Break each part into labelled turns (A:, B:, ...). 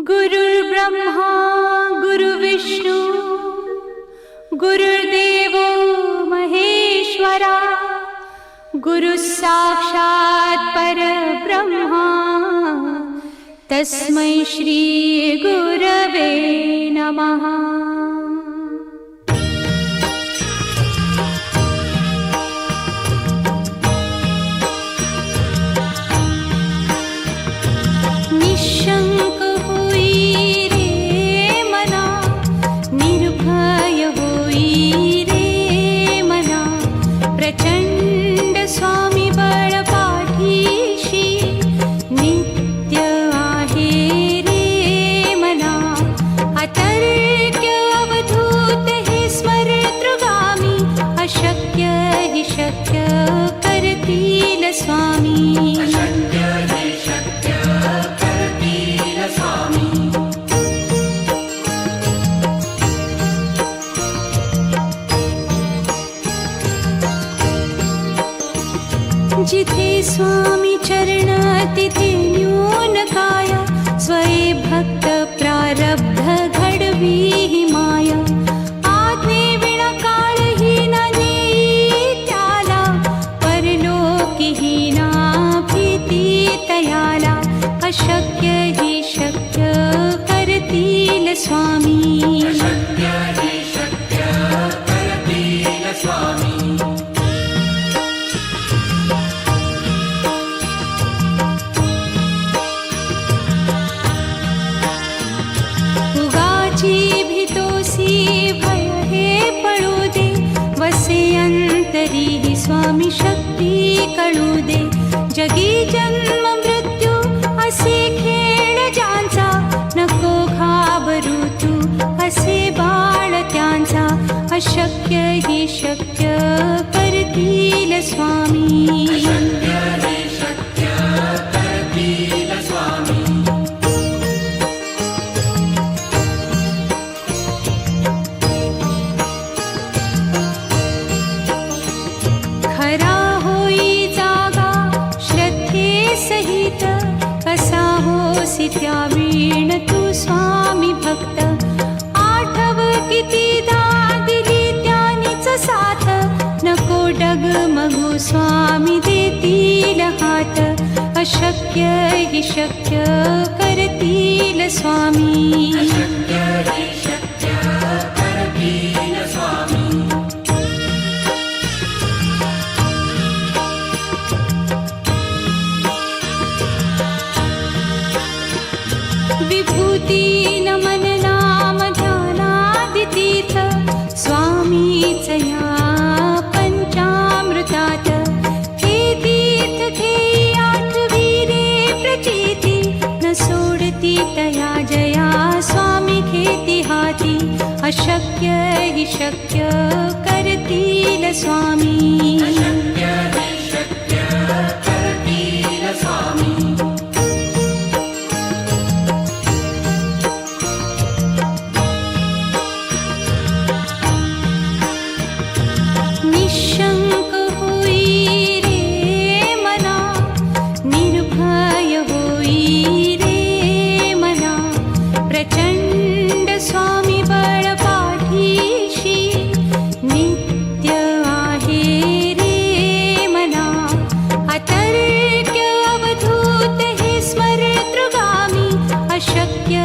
A: गुरुर्ब्रह्मा गुरुर्विष्णू गुरुर्देवो महेश्वरा गुरुसाक्षात् परब्रह्मा तस्मै श्री गुरवे नमः। निशंक होई रे मना, निर्भय होई रे मना, प्रचंड स्वामी बळ पाठीशी नित्य आहे रे मना। अतर्क्य अवधूत हे स्मरतृगामी, अशक्य हि शक्य करतील स्वामी। जिथे स्वामी चरण तिथे न्यून काया, स्वये भक्त प्रारब्ध घडवी ही माया। आज्ञे विना काळही न नेई त्याला, परलोकी ही ना भीती तयाला। अशक्य ही शक्य करतील स्वामी। अंतरी स्वामी शक्ती कळू दे। जगी जन्म मृत्यू असे खेळ ज्यांचा, नको घाबरू तू असे बाळ त्यांचा। अशक्य ही शक्य करतील स्वामी। खरा होई जागा श्रद्धे सहित, कसा होसी त्या वीण तू स्वामी भक्त। आठव कितीदा दिली त्यानीच साथ, नको डगमगू स्वामी देतील हात। अशक्य हि शक्य करतील स्वामी। विभूती नमन नाम ध्यानादितीर्थ, स्वामीच या पंचामृतात। हे तीर्थ घेई आठवी रे प्रचिती, न सोडती तया जया स्वामी घेती हाती। अशक्य हि शक्य करतील स्वामी। निशंक होई रे मना, निर्भय होई रे मना, प्रचंड स्वामी बळ पाठीशी नित्य आहे रे मना। अतर्क्य अवधूत हे स्मरतृगामी, अशक्य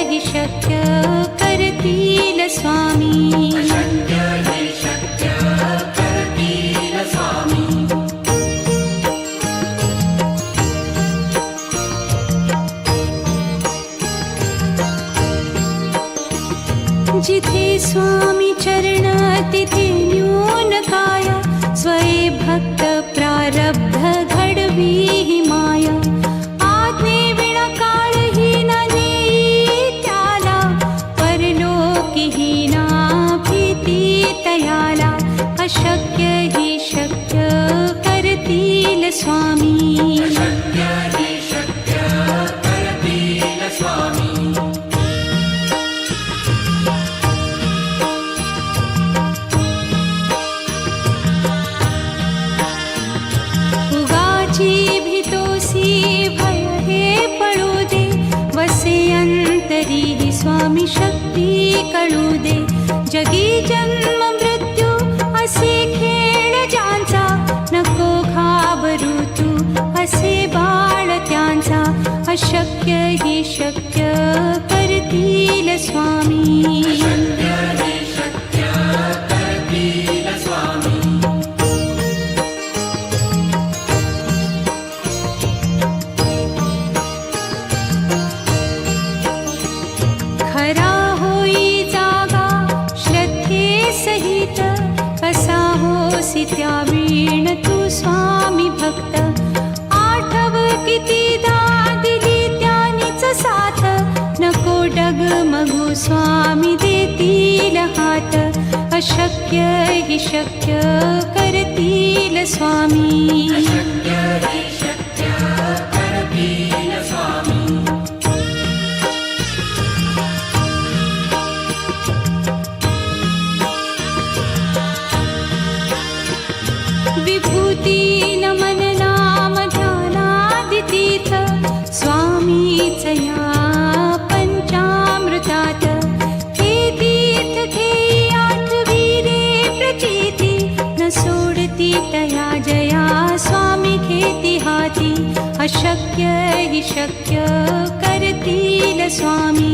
A: हि शक्य करतील स्वामी। जिथे स्वामी चरण तिथे न्यून काया, स्वये भक्त प्रारब्ध घडवी ही माया। आज्ञे विना काळही न नेई त्याला, परलोकी ही ना भीती तयाला। अशक्य ही शक्य करतील स्वामी। उगाची भीतोसी भय हे पळू दे, वसे अंत अंतरी स्वामी शक्ती कळू दे. जगी जन्म मृत्यू असे खेळ ज्यांचा, नको घाबरू तू असे बाळ त्यांचा. अशक्य ही शक्य करतील स्वामी. खरा होई जागा श्रद्धे सहित, कसा होसी त्या वीण तू स्वामी भक्त. आठव कितीदा दिली त्यानीच साथ, नको डगमगू स्वामी देतील हात. अशक्य ही शक्य करतील स्वामी. विभूती नमन नाम ध्यानादितीर्थ, स्वामीच या पंचामृतात. हे तीर्थ घेई आठविरे प्रचिती, न सोडती तया जया स्वामी घेती हाती. अशक्य ही शक्य करतील स्वामी.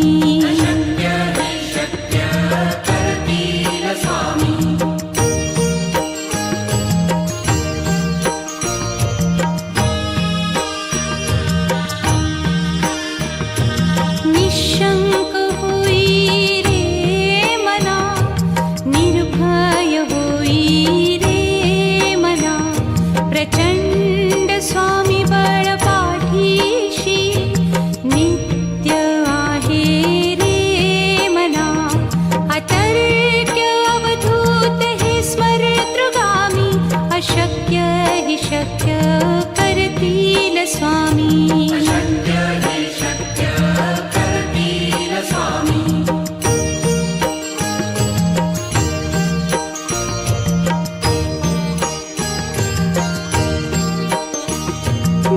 A: निशंक होई रे मना, निर्भय होई रे मना. प्रचंड स्वामी बळ पाठीशी, नित्य आहे रे मना. अतर्क्य अवधूत हे स्मरतृगामी, अशक्य हि शक्य करतील स्वामी.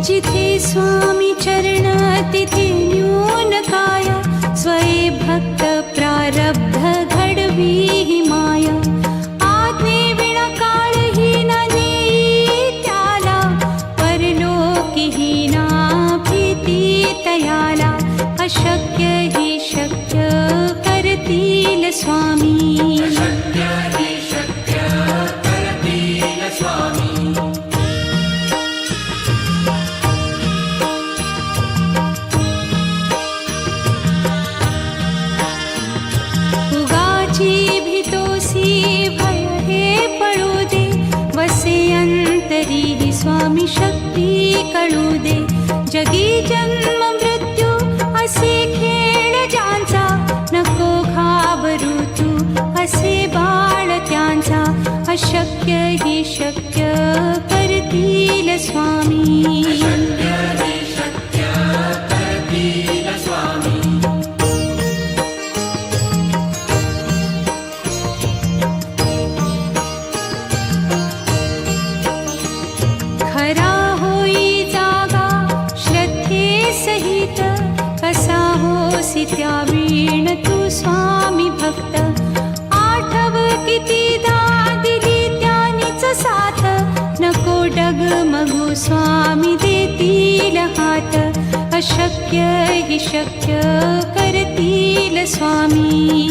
A: जिथे स्वामी चरण तिथे न्यून काया, स्वये भक्त प्रारब्ध घडवी ही माया. आज्ञे विना काळही न नेई त्याला, परलोकीही ना भीती तयाला. अशक्य ही शक्य करतील स्वामी. भय हे पळू दे, वसे अंतरी स्वामी शक्ती कळू दे. जगी जन्म मृत्यू असे खेळ ज्यांचा, नको घाबरू तू असे बाळ त्यांचा. अशक्य ही शक्य करतील स्वामी. खरा होई जागा श्रद्धे सहित, कसा होसी त्या वीण तू स्वामी भक्त. आठव कितीदा दिली त्यानीच साथ, नको डगमगू स्वामी देतील हात. अशक्य हि शक्य करतील स्वामी.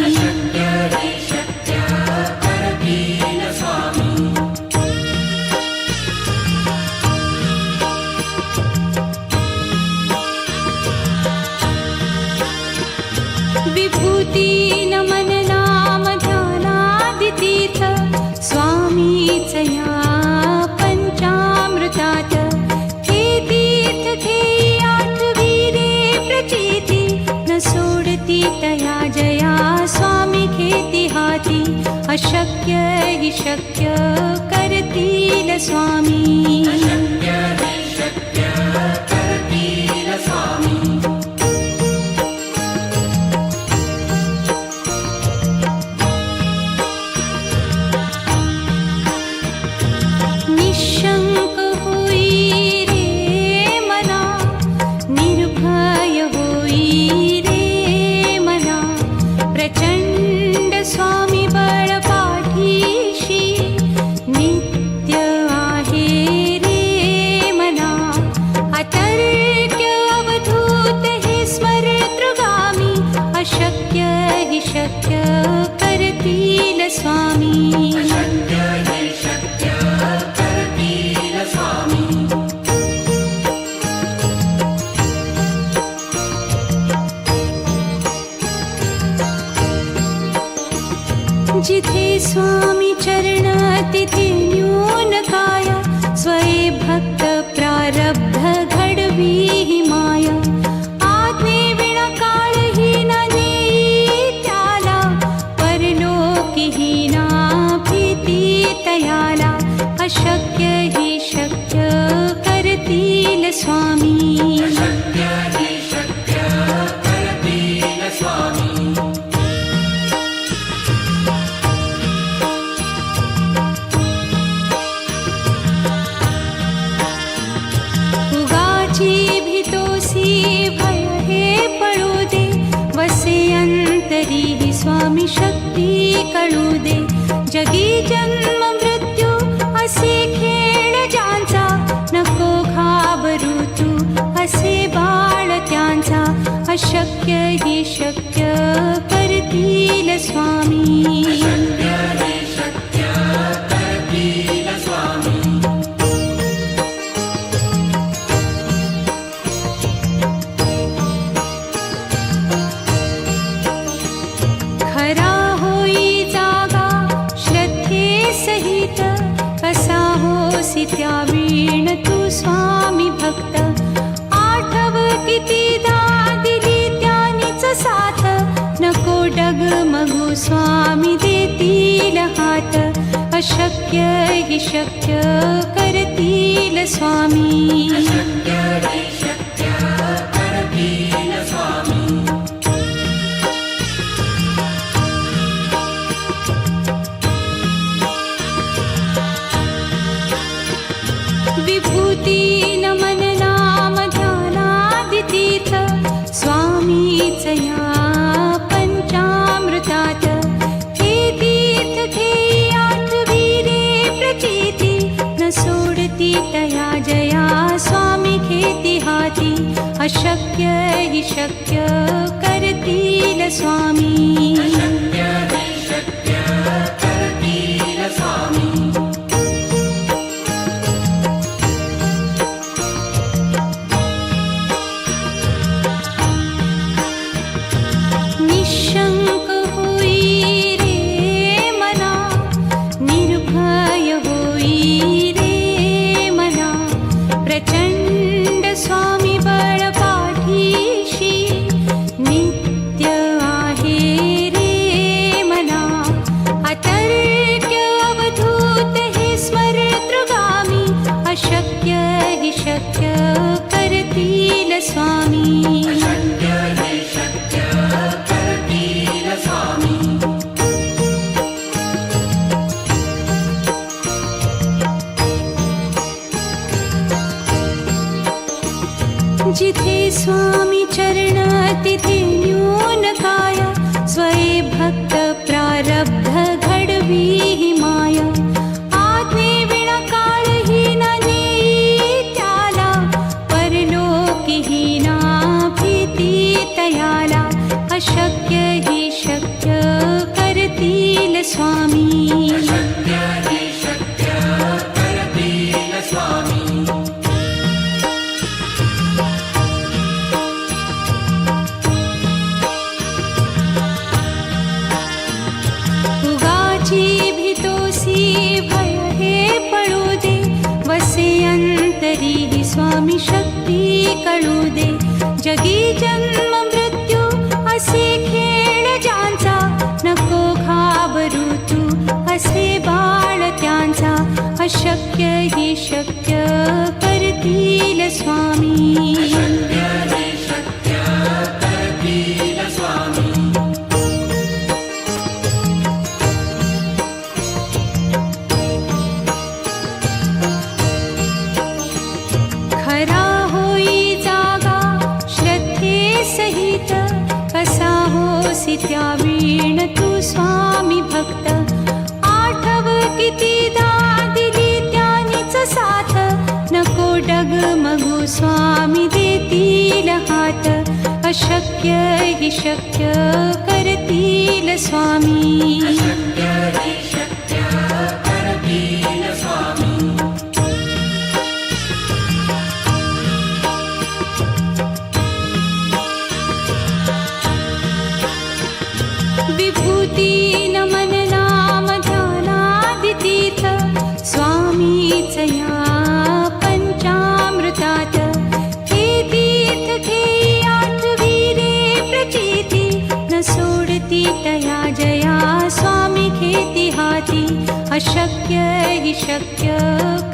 A: विभूती नमन नाम ध्यानादितीर्थ, स्वामीच या पंचामृतात. हे तीर्थ घेई आठविरे प्रचिती, न सोडती तया जया स्वामी घेती हाती. अशक्य हि शक्य करतील स्वामी. निशंक होई रे मना, निर्भय होई रे स्वामी
B: अशक्य हे शक्य करतील स्वामी
A: जिथे स्वामी चरण तिथे न्यून काया स्वये भक्त प्रारब्ध घडवी ही माया आज्ञे विना काळही न नेई त्याला परलोकीही ना भीती तयाला अशक्य ही शक्य करतील स्वामी
B: अशक्य हे शक्य करतील स्वामी
A: उगाची भीतोसी भय हे पळू दे वसे अंतरी ही स्वामी शक्ती कळू दे जगी जन्म मृत्यू असे खेळ ज्यांचा नको घाबरू तू असे बाळ त्यांचा अशक्य ही शक्य करतील स्वामी
B: अशक्य हे शक्य करतील स्वामी
A: खरा होई जागा श्रद्धे सहित कसा होसी त्या वीण तू स्वामी भक्त आठव कितीदा दिली त्यानीच साथ नको डगमगू स्वामी देतील हात अशक्य ही शक्य करतील स्वामी
B: अशक्य हे शक्य करतील स्वामी
A: विभूती नमन नाम ध्यानादितीर्थ स्वामीच या पंचामृतात हे तीर्थ घेई आठवी रे प्रचिती न सोडती तया जया स्वामी घेती हाती अशक्य ही शक्य करतील स्वामी
B: अशक्य हे शक्य करतील स्वामी
A: निशंक होई रे मना निर्भय होई रे मना प्रचंड स्वामी बळ पाठीशी नित्य आहे रे मना अतर्क्य अवधूत हे स्मरतृगामी अशक्य हि शक्य करतील स्वामी
B: अशक्य हे शक्य करतील स्वामी
A: जिथे स्वामी चरण तिथे न्यून काया स्वये भक्त प्रारब्ध घडवी ही माया आज्ञे विना काळही न नेई त्याला परलोकीही ना भीती तयाला अशक्य ही शक्य करतील स्वामी
B: अशक्य हे शक्य करतील स्वामी
A: उगाची भीतोसी भय हे पळू दे वसे अंतरी ही स्वामी शक्ती कळू दे जगी जन्म मृत्यू असे खेळ ज्यांचा नको घाबरू तू असे बाळ त्यांचा अशक्य ही शक्य करतील स्वामी
B: अशक्य हे शक्य करतील स्वामी
A: खरा होई जागा श्रद्धे सहित कसा होसी त्या वीण तू स्वामी भक्त आठव कितीदा दिली त्यानीच साथ नको डगमगू स्वामी देतील हात अशक्य अशक्य हि शक्य करतील स्वामी.
B: अशक्य हि शक्य करतील स्वामी.
A: विभूती नमन नाम ध्यानादितीर्थ स्वामीच या पंचामृतात. हे तीर्थ घेई आठविरे प्रचिती न सोडती तया जया स्वामी घेती हाती. अशक्य हि शक्य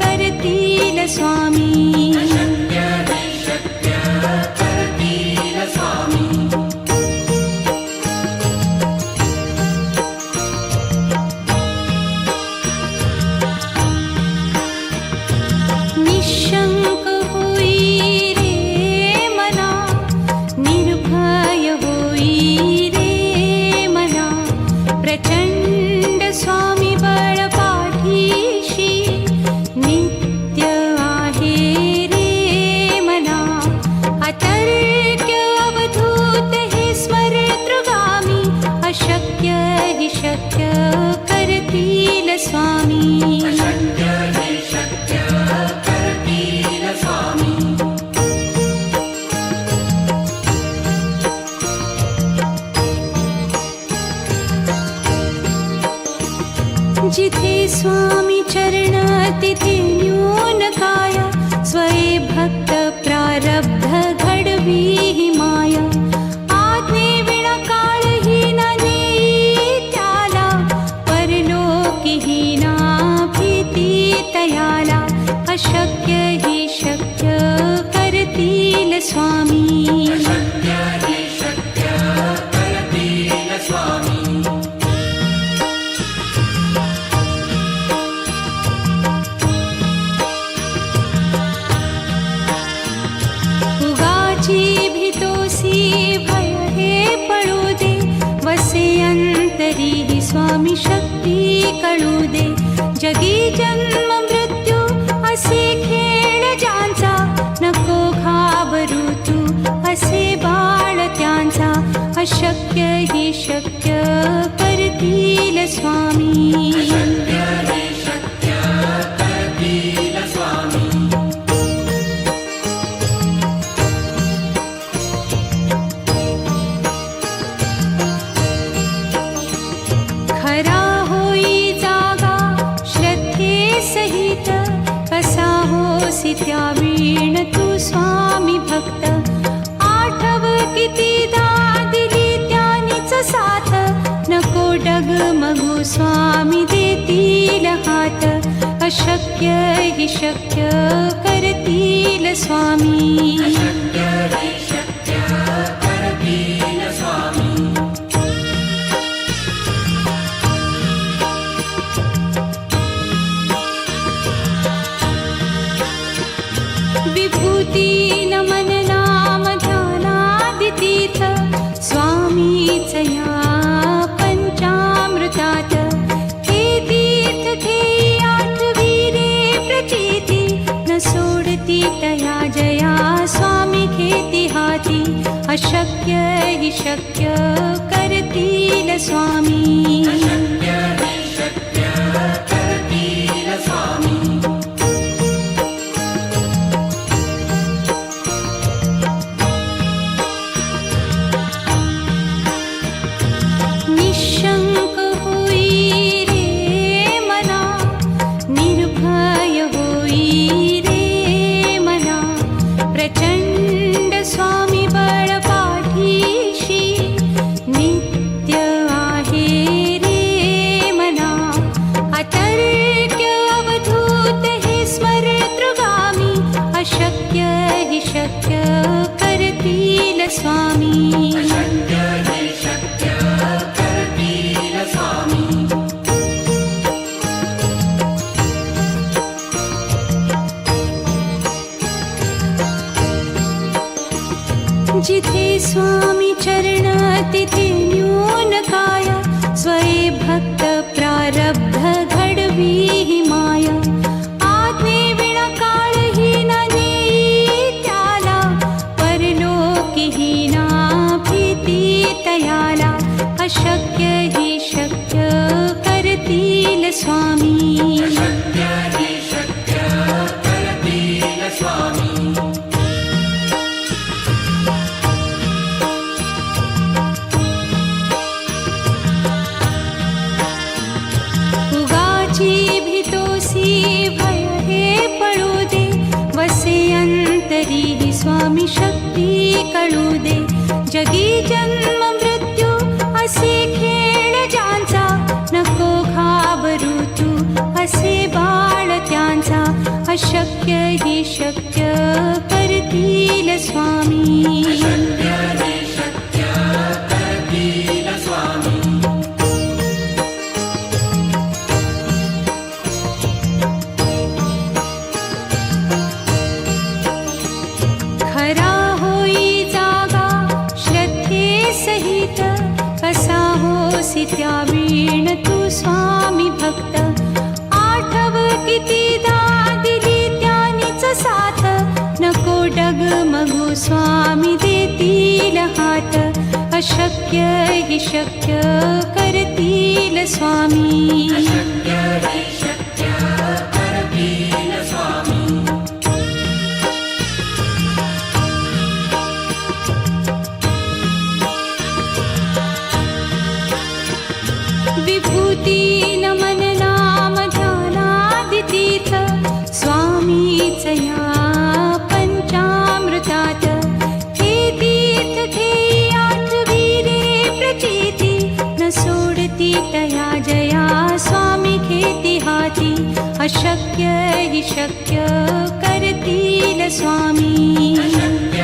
A: करतील स्वामी.
B: अशक्य हि शक्य करतील स्वामी.
A: निशंक होई रे मना, निर्भय होई रे मना. प्रचंड स्वामी बळ पाठीशी नित्य आहे रे मना. अतर्क्य अवधूत हे स्मरतृगामी. अशक्य हि शक्य करतील स्वामी.
B: अशक्य हि शक्य करतील स्वामी.
A: जिथे स्वामी चरण तिथे न्यून काय. स्वये भक्त प्रारब्ध घडवी हि माया. आज्ञे विना काळही न नेई त्याला. परलोकी हि ना भीती तयाला. अशक्य हि शक्य करतील स्वामी.
B: अशक्य हि शक्य करतील स्वामी.
A: उगाची भीतोसी भय हे पळू दे. वसे अंतरी हि स्वामी शक्ती कळू दे. जगी जन्म मृत्यू असे खेळ ज्यांचा. नको घाबरू तू असे बाळ त्यांचा. अशक्य हि शक्य करतील स्वामी.
B: अशक्य हि शक्य करतील स्वामी.
A: खरा होई जागा श्रद्धे सहित. कसा होसी त्या वीण तू स्वामी भक्त. आठव कितीदा दिली त्यानीच साथ. नको डगमगू स्वामी देतील हात. अशक्य हि शक्य करतील स्वामी.
B: अशक्य हि शक्य करतील स्वामी.
A: विभूती नमन नाम ध्यानादितीर्थ स्वामीच या पंचामृतात. हे तीर्थ घेई आठविरे प्रचिती न सोडती तया जया स्वामी घेती हाती. अशक्य हि शक्य करतील स्वामी.
B: अशक्य हि शक्य करतील स्वामी.
A: निशंक होई रे मना, निर्भय होई रे मना. प्रचंड स्वामी बळ पाठीशी नित्य आहे रे मना. अतर्क्य अवधूत हे स्मरतृगामी. अशक्य हि शक्य करतील स्वामी.
B: अशक्य हि शक्य करतील स्वामी.
A: जिथे स्वामी चरण तिथे न्यून काय. स्वये भक्त प्रारब्ध घडवी हि माया. आज्ञे विना काळही न नेई त्याला. परलोकी हि ना भी अशक्य हि शक्य करतील स्वामी
B: अशक्य हि शक्य करतील स्वामी
A: उगाची भीतोसी भय हे पळू दे वसे अंतरी हि स्वामी शक्ती कळू दे जगी जन्म मृत्यू असे खेळ ज्यांचा नको घाबरू तू असे बाळ त्यांचा अशक्य हि शक्य करतील स्वामी
B: अशक्य हि शक्य करतील स्वामी
A: खरा होई जागा श्रद्धे सहित कसा होसी त्या वीण तू स्वामी भक्त आठव कितीदा दिली त्यानीच साथ नको डगमगू स्वामी देतील हात अशक्य हि शक्य करतील स्वामी
B: अशक्य हि शक्य करतील स्वामी
A: विभूती नमन नाम ध्यानादितीर्थ स्वामीच या पंचामृतात हे तीर्थ घेई आठवीरे प्रचिती न सोडती तया जया स्वामी घेती हाती अशक्य हि शक्य करतील स्वामी
B: अशक्य